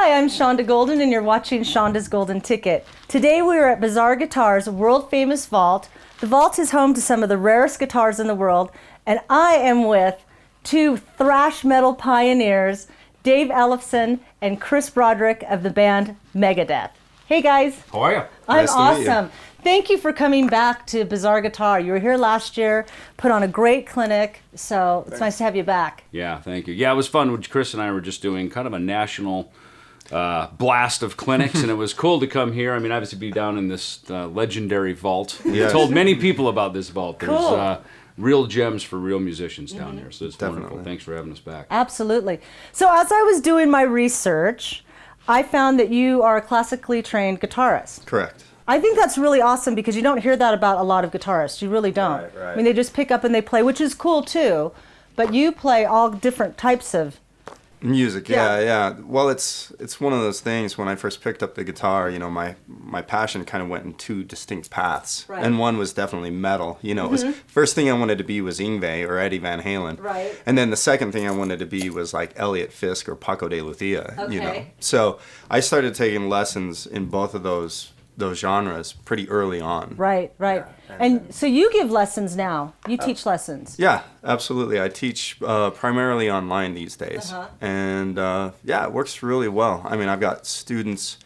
Hi, I'm Shanda Golden, and you're watching Shanda's Golden Ticket. Today we are at Bizarre Guitar's world-famous vault. The vault is home to some of the rarest guitars in the world, and I am with two thrash metal pioneers, Dave Ellefson and Chris Broderick of the band Megadeth. Hey guys. How are you? I'm Nice to meet you. awesome. Thank you for coming back to Bizarre Guitar. You were here last year, put on a great clinic, so it's nice to have you back. Yeah, thank you. Yeah, it was fun. Chris and I were just doing kind of a national blast of clinics, and it was cool to come here. I mean, obviously be down in this legendary vault. Yes. We've told many people about this vault. There's Cool. real gems for real musicians down there, so it's Definitely. wonderful. Thanks for having us back. Absolutely. So as I was doing my research, I found that you are a classically trained guitarist. Correct. I think that's really awesome because you don't hear that about a lot of guitarists. You really don't. Right. I mean, they just pick up and they play, which is cool too, but you play all different types of... Music, Yeah. yeah. Well, it's one of those things. When I first picked up the guitar, you know, my passion kind of went in two distinct paths, Right. and one was definitely metal. You know, it was first thing I wanted to be was Yngwie or Eddie Van Halen, Right. and then the second thing I wanted to be was like Elliot Fisk or Paco de Lucia. You know, Okay. so I started taking lessons in both of those genres pretty early on. Right. Yeah. And so you give lessons now. You teach lessons. Yeah, absolutely. I teach primarily online these days. And yeah, it works really well. I mean, I've got students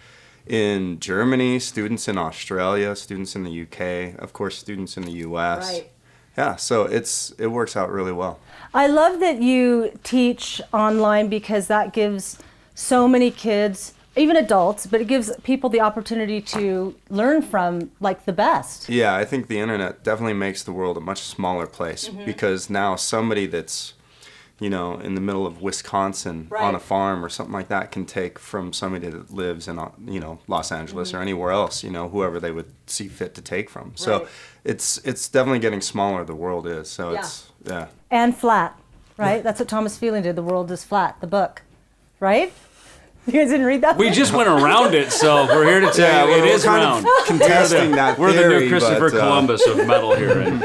in Germany, students in Australia, students in the UK, of course, students in the US. Right. Yeah, so it works out really well. I love that you teach online because that gives so many kids, even adults, but it gives people the opportunity to learn from like the best. Yeah, I think the internet definitely makes the world a much smaller place because now somebody that's, you know, in the middle of Wisconsin Right. on a farm or something like that can take from somebody that lives in, you know, Los Angeles or anywhere else, you know, whoever they would see fit to take from. So Right. it's definitely getting smaller, the world is. So yeah. And flat, right? That's what Thomas Feeling did. The World is Flat, the book, right? You guys didn't read that? We just went around it, so we're here to tell you it is kind round. of contesting that We're the theory, new Christopher but, Columbus of metal here. And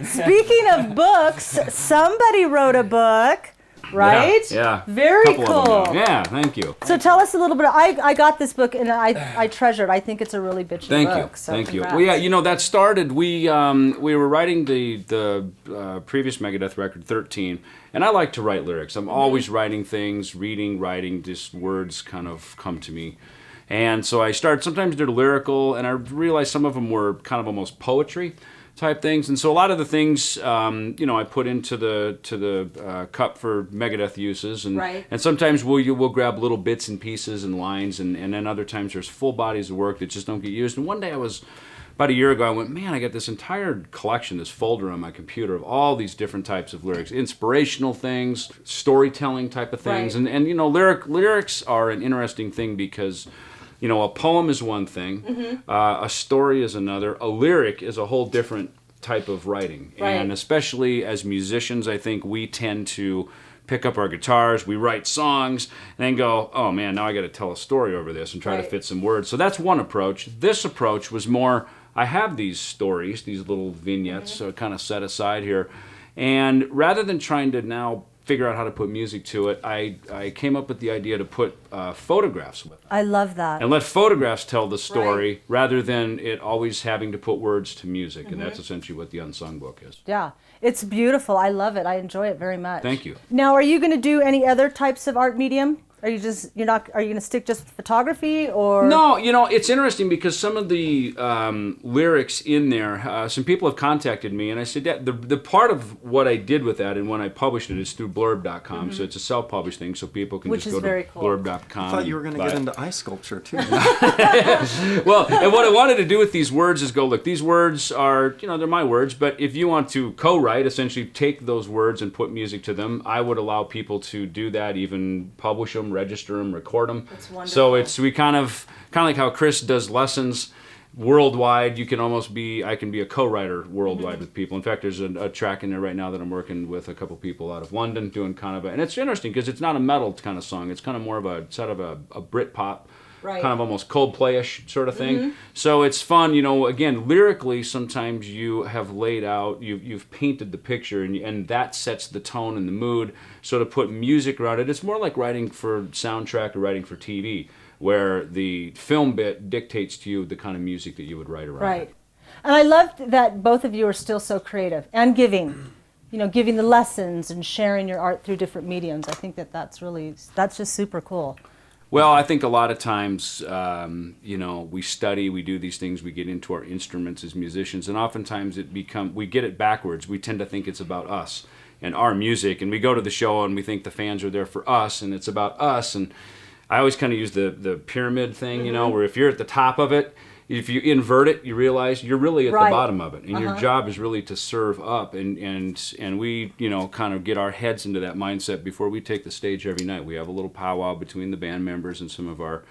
Speaking of books, somebody wrote a book, right? Yeah. Very Couple of them cool. now. Yeah, thank you. So tell us a little bit. I got this book and I treasure it. I think it's a really bitchy Thank book. you, So thank you. congrats. Well, yeah, you know that started. We were writing the previous Megadeth record, 13, and I like to write lyrics. I'm always writing things, writing. Just words kind of come to me, and so I started. Sometimes they're lyrical, and I realized some of them were kind of almost poetry type things, and so a lot of the things, you know, I put into the cup for Megadeth uses, and Right. and sometimes we'll grab little bits and pieces and lines, and then other times there's full bodies of work that just don't get used. And one day about a year ago, I went, man, I got this entire collection, this folder on my computer of all these different types of lyrics, inspirational things, storytelling type of things, Right. and you know, lyrics are an interesting thing because, you know, a poem is one thing, a story is another, a lyric is a whole different type of writing, Right. and especially as musicians, I think we tend to pick up our guitars, we write songs, and then go, oh man, now I got to tell a story over this and try to Right. fit some words. So that's one approach. This approach was more, I have these stories, these little vignettes, so kind of set aside here, and rather than trying to now figure out how to put music to it, I came up with the idea to put photographs with it. I love that. And let photographs tell the story rather than it always having to put words to music. And that's essentially what the Unsung book is. Yeah, it's beautiful. I love it. I enjoy it very much. Thank you. Now, are you going to do any other types of art medium? Are you going to stick just with photography or? No, you know, it's interesting because some of the lyrics in there, some people have contacted me, and I said that the part of what I did with that and when I published it is through blurb.com, so it's a self-published thing, so people can Which just is go very to cool. blurb.com. I thought you were going to and get buy it. into ice sculpture too. Well, and what I wanted to do with these words is go, look, these words are, you know, they're my words, but if you want to co-write, essentially take those words and put music to them, I would allow people to do that, even publish them, register them, record them. That's wonderful. So we kind of like how Chris does lessons worldwide. You can almost I can be a co-writer worldwide with people. In fact, there's a track in there right now that I'm working with a couple people out of London doing kind of and it's interesting because it's not a metal kind of song. It's kind of more of a Brit pop Right. kind of almost Coldplay-ish sort of thing. So it's fun, you know, again, lyrically, sometimes you have laid out, you've painted the picture, and that sets the tone and the mood. So to put music around it, it's more like writing for soundtrack or writing for TV, where the film bit dictates to you the kind of music that you would write around Right. it. And I love that both of you are still so creative and giving. You know, giving the lessons and sharing your art through different mediums. I think that's just super cool. Well, I think a lot of times, you know, we study, we do these things, we get into our instruments as musicians, and oftentimes we get it backwards. We tend to think it's about us and our music, and we go to the show and we think the fans are there for us, and it's about us. And I always kind of use the pyramid thing, you know, where if you're at the top of it, if you invert it, you realize you're really at the bottom of it, and your job is really to serve up. And we, you know, kind of get our heads into that mindset before we take the stage every night. We have a little powwow between the band members and some of our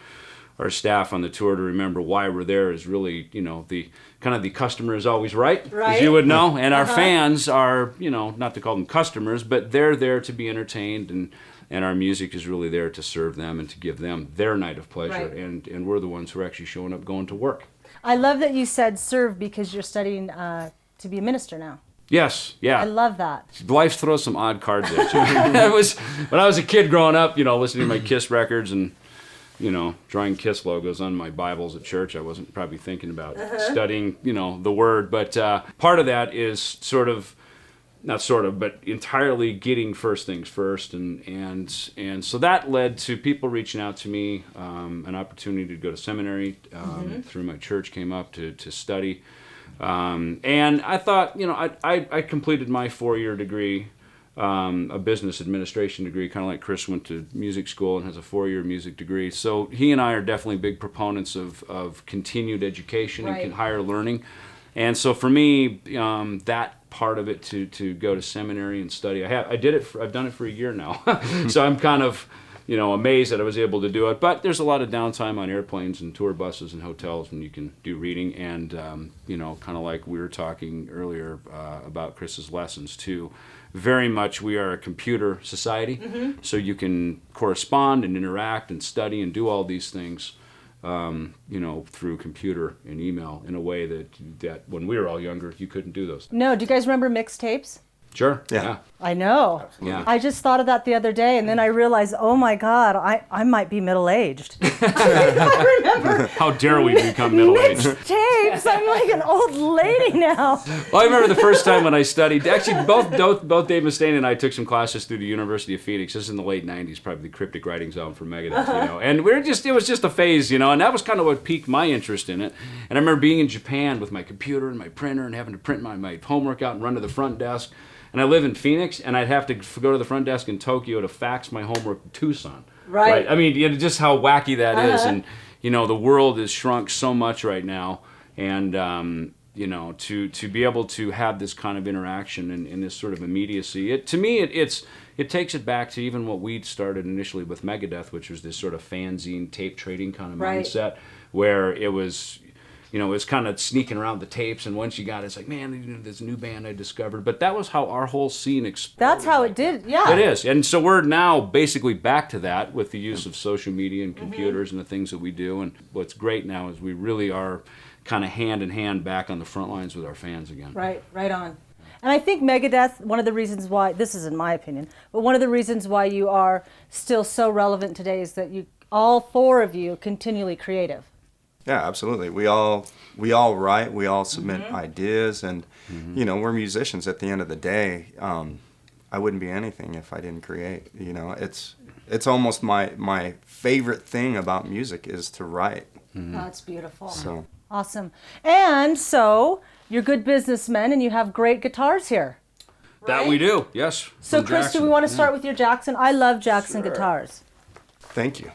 staff on the tour to remember why we're there. Is really, you know, the kind of the customer is always right, as you would know, and our fans are, you know, not to call them customers, but they're there to be entertained, and our music is really there to serve them and to give them their night of pleasure. Right. And we're the ones who are actually showing up, going to work. I love that you said serve because you're studying to be a minister now. Yes, yeah. I love that. Life throws some odd cards at you. When I was a kid growing up, you know, listening to my Kiss records and, you know, drawing Kiss logos on my Bibles at church, I wasn't probably thinking about studying, you know, the Word. But part of that is but entirely getting first things first, and so that led to people reaching out to me, an opportunity to go to seminary through my church came up to study, and I thought, you know, I completed my 4-year degree, a business administration degree, kind of like Chris went to music school and has a 4-year music degree. So he and I are definitely big proponents of continued education and higher learning. And so for me, that part of it to go to seminary and study, I've done it for a year now. So I'm kind of, you know, amazed that I was able to do it. But there's a lot of downtime on airplanes and tour buses and hotels when you can do reading. And, you know, kind of like we were talking earlier about Chris's lessons too. Very much we are a computer society. So you can correspond and interact and study and do all these things, you know, through computer and email in a way that when we were all younger, you couldn't do those things. No, do you guys remember mixtapes? Sure. Yeah. I know. Absolutely. Yeah. I just thought of that the other day, and then I realized, oh my God, I might be middle-aged. I remember How dare we become middle-aged? tapes. I'm like an old lady now. Well, I remember the first time when I studied, actually both Dave Mustaine and I took some classes through the University of Phoenix. This is in the late 90s, probably the cryptic writing zone for Megadeth, you know. And it was just a phase, you know, and that was kind of what piqued my interest in it. And I remember being in Japan with my computer and my printer and having to print my homework out and run to the front desk. And I live in Phoenix, and I'd have to go to the front desk in Tokyo to fax my homework to Tucson. Right. I mean, you know, just how wacky that is. And, you know, the world has shrunk so much right now. And, you know, to be able to have this kind of interaction and this sort of immediacy, to me, it takes it back to even what we started initially with Megadeth, which was this sort of fanzine, tape trading kind of mindset, where it was... You know, it was kind of sneaking around the tapes, and once you got it, it's like, man, you know, this new band I discovered. But that was how our whole scene exploded. That's how it did, yeah. It is. And so we're now basically back to that with the use of social media and computers and the things that we do. And what's great now is we really are kind of hand in hand back on the front lines with our fans again. Right on. And I think Megadeth, one of the reasons why, this is in my opinion, but one of the reasons why you are still so relevant today is that all 4 of you, continually creative. Yeah, absolutely. We all write. We all submit ideas, and you know, we're musicians. At the end of the day, I wouldn't be anything if I didn't create. You know, it's almost my favorite thing about music is to write. That's beautiful. So Awesome. And so you're good businessmen, and you have great guitars here. That we do, yes. So from Chris, Jackson. do we want to start with your Jackson? I love Jackson guitars. thank you.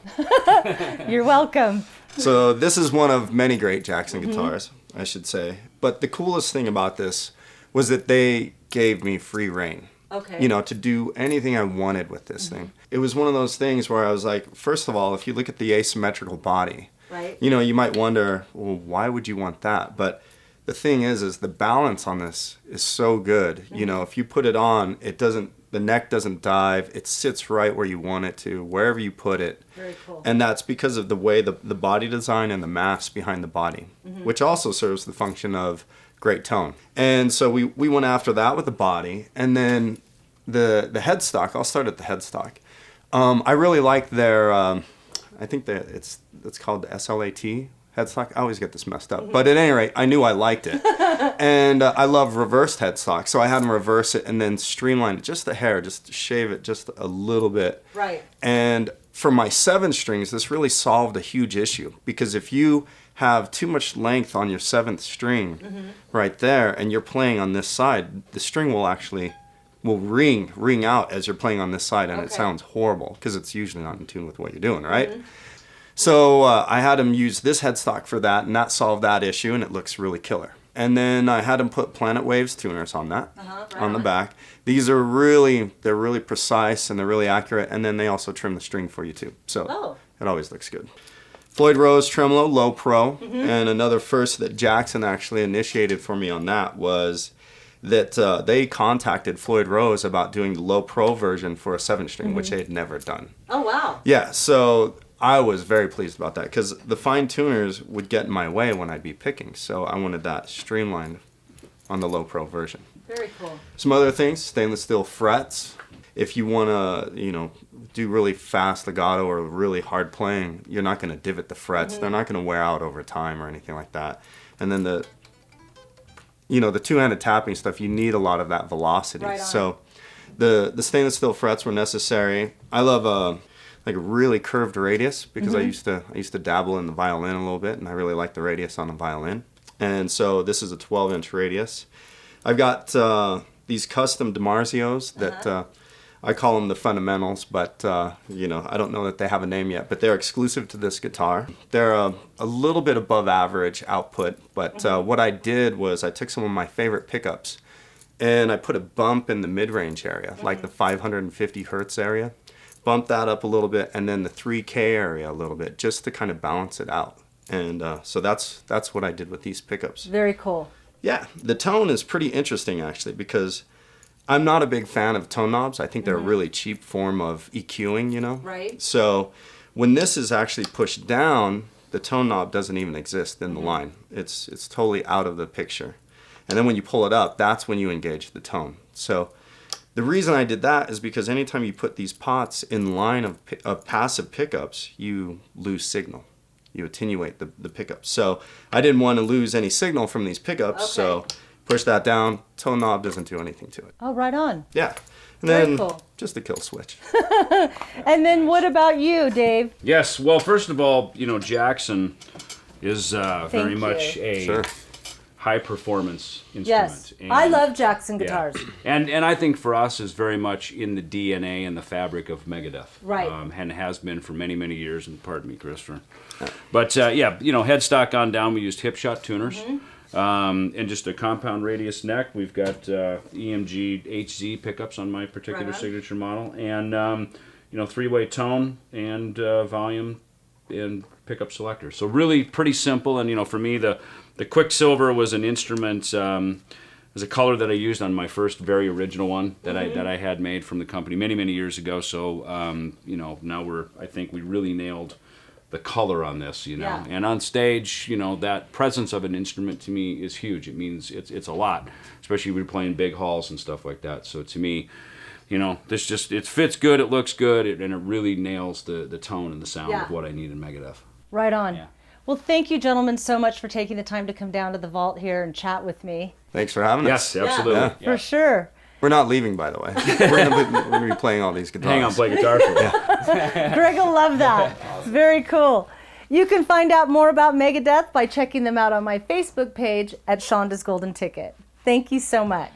You're welcome. So this is one of many great Jackson guitars, I should say. But the coolest thing about this was that they gave me free reign. Okay. You know, to do anything I wanted with this thing. It was one of those things where I was like, first of all, if you look at the asymmetrical body, Right. you know, you might wonder, well, why would you want that? But the thing is the balance on this is so good. You know, if you put it on, it doesn't The neck doesn't dive. It sits right where you want it to, wherever you put it. Very cool. And that's because of the way the body design and the mass behind the body, which also serves the function of great tone. And so we went after that with the body. And then the headstock, I'll start at the headstock. I really like their, I think that it's called the SLAT headstock. I always get this messed up. But at any rate, I knew I liked it. And I love reversed headstock. So I had them reverse it and then streamline it, just the hair, just shave it just a little bit. Right. And for my 7 strings, this really solved a huge issue. Because if you have too much length on your 7th string right there, and you're playing on this side, the string will ring out as you're playing on this side, and it sounds horrible because it's usually not in tune with what you're doing, right? So I had him use this headstock for that, and that solved that issue, and it looks really killer. And then I had him put Planet Waves tuners on that, on the back. These are they're really precise and they're really accurate, and then they also trim the string for you too. So it always looks good. Floyd Rose Tremolo Low Pro, and another first that Jackson actually initiated for me on that was that they contacted Floyd Rose about doing the Low Pro version for a 7-string, which they had never done. Oh, wow. Yeah, so I was very pleased about that because the fine tuners would get in my way when I'd be picking, so I wanted that streamlined on the Low Pro version. Very cool. Some other things, stainless steel frets. If you want to, do really fast legato or really hard playing, you're not going to divot the frets. They're not going to wear out over time or anything like that. And then the two-handed tapping stuff, you need a lot of that velocity. Right on. So the stainless steel frets were necessary. I love a really curved radius because I used to dabble in the violin a little bit, and I really like the radius on the violin. And so this is a 12-inch radius. I've got these custom DiMarzios that I call them the fundamentals, but I don't know that they have a name yet, but they're exclusive to this guitar. They're a little bit above average output, but what I did was I took some of my favorite pickups and I put a bump in the mid-range area, like the 550 hertz area, bumped that up a little bit, and then the 3K area a little bit, just to kind of balance it out. And so that's what I did with these pickups. Very cool. Yeah, the tone is pretty interesting actually, because I'm not a big fan of tone knobs. I think they're a really cheap form of EQing, Right. So when this is actually pushed down, the tone knob doesn't even exist in the line. It's totally out of the picture. And then when you pull it up, that's when you engage the tone. So the reason I did that is because anytime you put these pots in line of passive pickups, you lose signal. You attenuate the pickups. So I didn't want to lose any signal from these pickups, so push that down, tone knob doesn't do anything to it. Oh, right on. Yeah. And Very then cool. just a kill switch. And then what about you, Dave? Yes, well, first of all, Jackson is very much a Sure. high-performance instrument. Yes. And- I love Jackson guitars. And I think for us is very much in the DNA and the fabric of Megadeth. Right. And has been for many, many years, and pardon me, Christopher. But, headstock on down, we used hip shot tuners. And just a compound radius neck. We've got EMG HZ pickups on my particular signature model. And, 3-way tone and volume and pickup selector. So really pretty simple. And, for me, the Quicksilver was an instrument, was a color that I used on my first very original one that I had made from the company many, many years ago. So, now I think we really nailed the color on this, Yeah. And on stage, that presence of an instrument to me is huge. It means it's a lot, especially when we're playing big halls and stuff like that. So to me, this it fits good, it looks good, and it really nails the tone and the sound of what I need in Megadeth. Right on. Yeah. Well, thank you, gentlemen, so much for taking the time to come down to the vault here and chat with me. Thanks for having us. Yes, absolutely. Yeah. For sure. We're not leaving, by the way. We're gonna be playing all these guitars. Hang on, play guitar for me. Greg will love that. Very cool. You can find out more about Megadeth by checking them out on my Facebook page at Shanda's Golden Ticket. Thank you so much.